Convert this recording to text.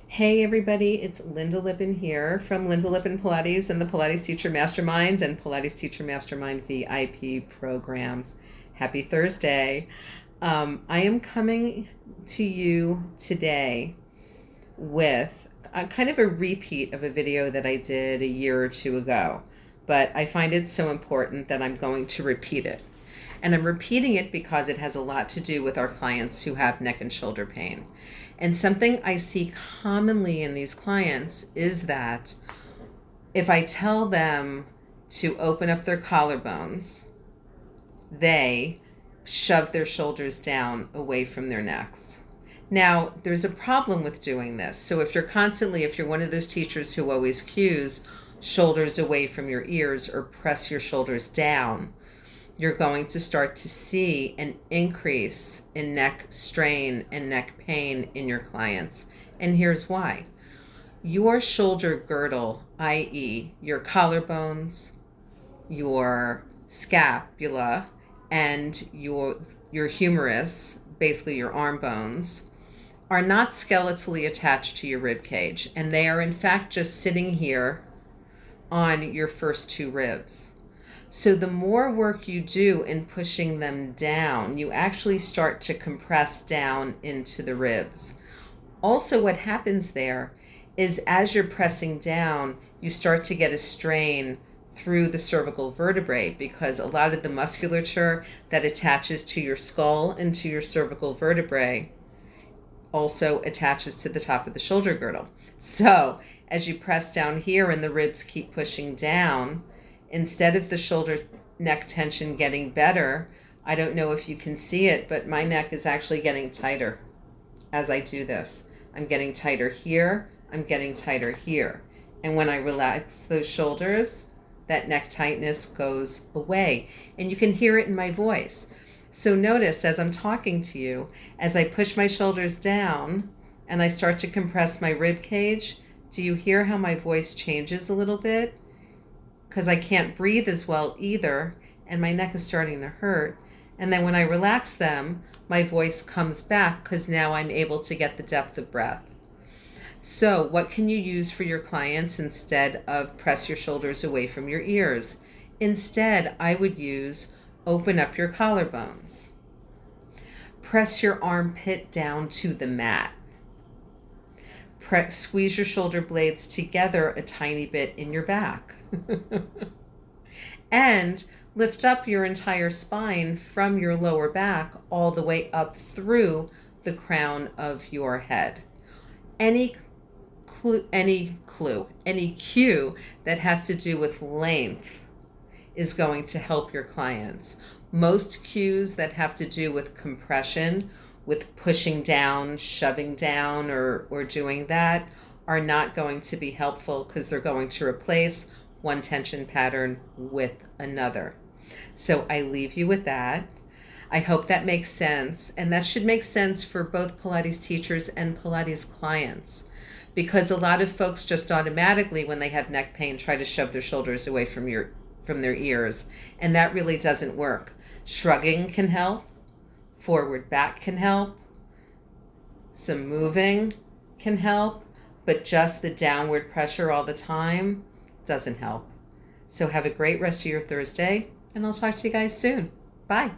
Hey everybody, it's Linda Lippin here from Linda Lippin Pilates and the Pilates Teacher Mastermind and Pilates Teacher Mastermind VIP programs. Happy Thursday. I am coming to you today with kind of a repeat of a video that I did a year or two ago, but I find it so important that I'm going to repeat it. And I'm repeating it because it has a lot to do with our clients who have neck and shoulder pain. And something I see commonly in these clients is that if I tell them to open up their collarbones, they shove their shoulders down away from their necks. Now, there's a problem with doing this. So if you're one of those teachers who always cues shoulders away from your ears or press your shoulders down, you're going to start to see an increase in neck strain and neck pain in your clients. And here's why. Your shoulder girdle, i.e. your collarbones, your scapula, and your humerus, basically your arm bones, are not skeletally attached to your rib cage, and they are in fact just sitting here on your first two ribs. So the more work you do in pushing them down, you actually start to compress down into the ribs. Also, what happens there is as you're pressing down, you start to get a strain through the cervical vertebrae because a lot of the musculature that attaches to your skull and to your cervical vertebrae also attaches to the top of the shoulder girdle. So as you press down here and the ribs keep pushing down, instead of the shoulder neck tension getting better, I don't know if you can see it, but my neck is actually getting tighter as I do this. I'm getting tighter here, I'm getting tighter here. And when I relax those shoulders, that neck tightness goes away. And you can hear it in my voice. So notice as I'm talking to you, as I push my shoulders down and I start to compress my rib cage, do you hear how my voice changes a little bit? Because I can't breathe as well either, and my neck is starting to hurt. And then when I relax them, my voice comes back because now I'm able to get the depth of breath. So what can you use for your clients instead of press your shoulders away from your ears? Instead, I would use open up your collarbones. Press your armpit down to the mat. Squeeze your shoulder blades together a tiny bit in your back. And lift up your entire spine from your lower back all the way up through the crown of your head. Any cue that has to do with length is going to help your clients. Most cues that have to do with compression, with pushing down, shoving down, or doing that are not going to be helpful because they're going to replace one tension pattern with another. So I leave you with that. I hope that makes sense, and that should make sense for both Pilates teachers and Pilates clients, because a lot of folks just automatically, when they have neck pain, try to shove their shoulders away from their ears, and that really doesn't work. Shrugging can help. Forward back can help. Some moving can help, but just the downward pressure all the time doesn't help. So have a great rest of your Thursday, and I'll talk to you guys soon. Bye.